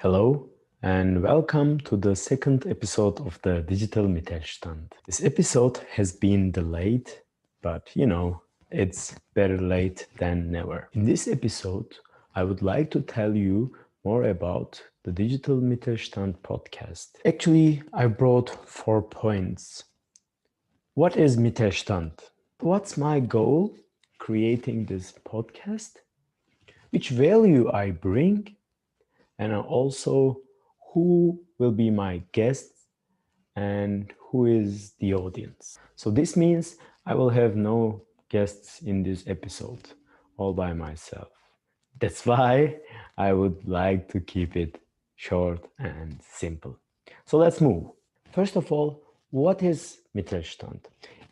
Hello and welcome to the second episode of the Digital Mittelstand. This episode has been delayed, but it's better late than never. In this episode, I would like to tell you more about the Digital Mittelstand podcast. Actually, I brought 4 points. What is Mittelstand? What's my goal creating this podcast? Which value I bring? And also who will be my guests and who is the audience. So this means I will have no guests in this episode, all by myself. That's why I would like to keep it short and simple. So let's move. First of all, what is Mittelstand?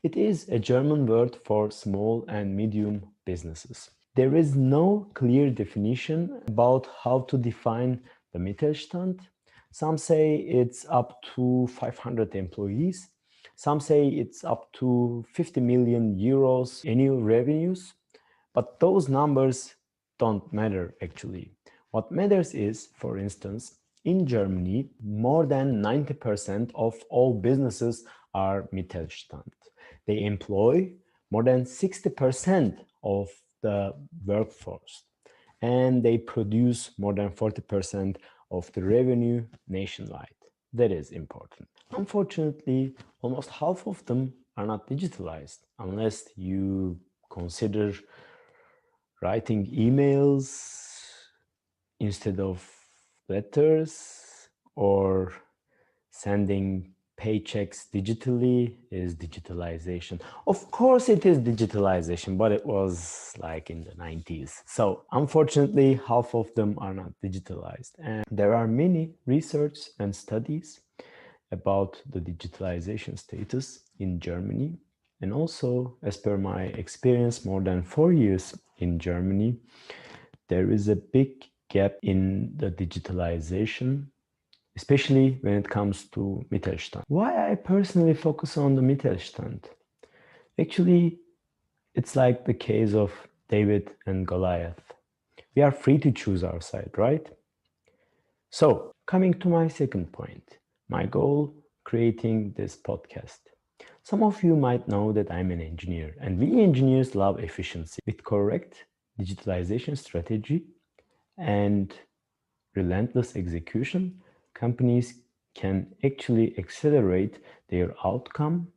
It is a German word for small and medium businesses. There is no clear definition about how to define the Mittelstand. Some say it's up to 500 employees. Some say it's up to 50 million euros annual revenues. But those numbers don't matter actually. What matters is, for instance, in Germany, more than 90% of all businesses are Mittelstand. They employ more than 60% of the workforce, and they produce more than 40% of the revenue nationwide. That is important. Unfortunately, almost half of them are not digitalized unless you consider writing emails instead of letters or sending paychecks digitally is digitalization. Of course it is digitalization, but it was like in the 90s. So unfortunately, half of them are not digitalized. And there are many research and studies about the digitalization status in Germany. And also, as per my experience, more than 4 years in Germany, there is a big gap in the digitalization, especially when it comes to Mittelstand. Why I personally focus on the Mittelstand? Actually, it's like the case of David and Goliath. We are free to choose our side, right? So, coming to my second point, my goal creating this podcast. Some of you might know that I'm an engineer, and we engineers love efficiency. With correct digitalization strategy and relentless execution, companies can actually accelerate their outcome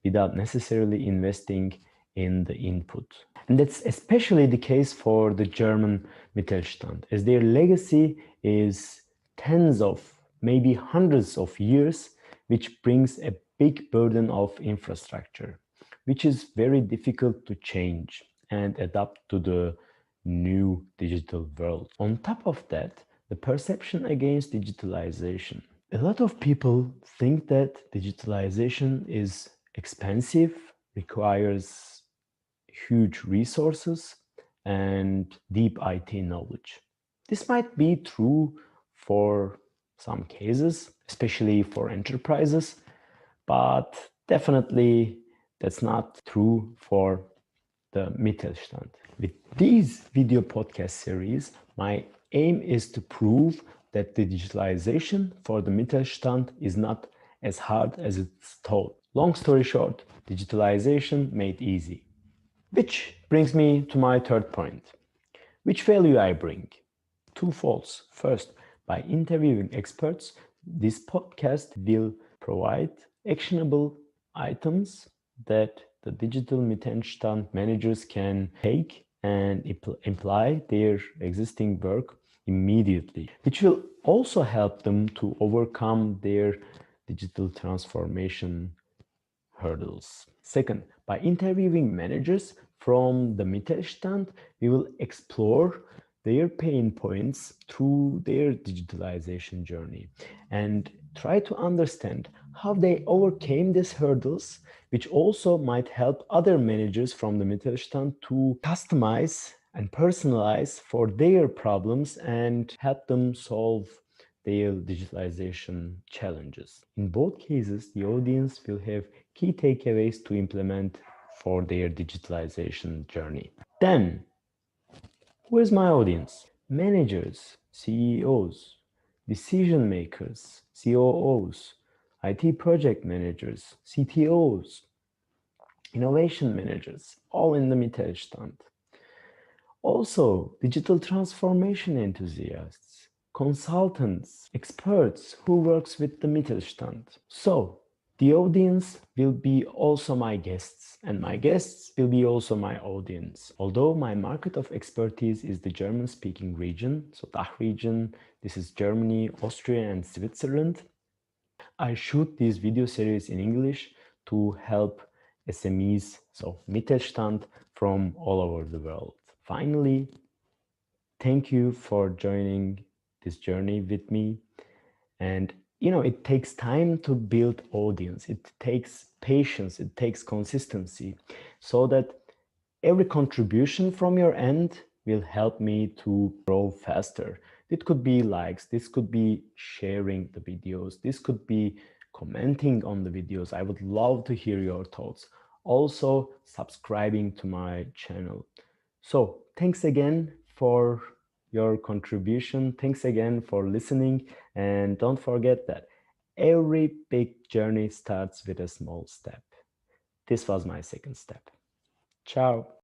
without necessarily investing in the input. And that's especially the case for the German Mittelstand, as their legacy is tens of, maybe hundreds of years, which brings a big burden of infrastructure, which is very difficult to change and adapt to the new digital world. On top of that, the perception against digitalization. A lot of people think that digitalization is expensive, requires huge resources and deep IT knowledge. This might be true for some cases, especially for enterprises, but definitely that's not true for the Mittelstand. With these video podcast series, my aim is to prove that the digitalization for the Mittelstand is not as hard as it's told. Long story short, digitalization made easy. Which brings me to my third point. Which value I bring? Twofolds. First, by interviewing experts, this podcast will provide actionable items that the digital Mittelstand managers can take and apply their existing work immediately, which will also help them to overcome their digital transformation hurdles. Second, by interviewing managers from the Mittelstand, we will explore their pain points through their digitalization journey and try to understand how they overcame these hurdles, which also might help other managers from the Mittelstand to customize and personalize for their problems and help them solve their digitalization challenges. In both cases, the audience will have key takeaways to implement for their digitalization journey. Then, who is my audience? Managers, CEOs, decision makers, COOs, IT project managers, CTOs, innovation managers, all in the Mittelstand. Also, digital transformation enthusiasts, consultants, experts who works with the Mittelstand. So, the audience will be also my guests, and my guests will be also my audience. Although my market of expertise is the German-speaking region, so DACH region, this is Germany, Austria, and Switzerland, I shoot this video series in English to help SMEs, so Mittelstand, from all over the world. Finally, thank you for joining this journey with me. And it takes time to build audience. It takes patience. It takes consistency, so that every contribution from your end will help me to grow faster. It could be likes, this could be sharing the videos, this could be commenting on the videos. I would love to hear your thoughts. Also, subscribing to my channel. So, thanks again for your contribution. Thanks again for listening. And don't forget that every big journey starts with a small step. This was my second step. Ciao.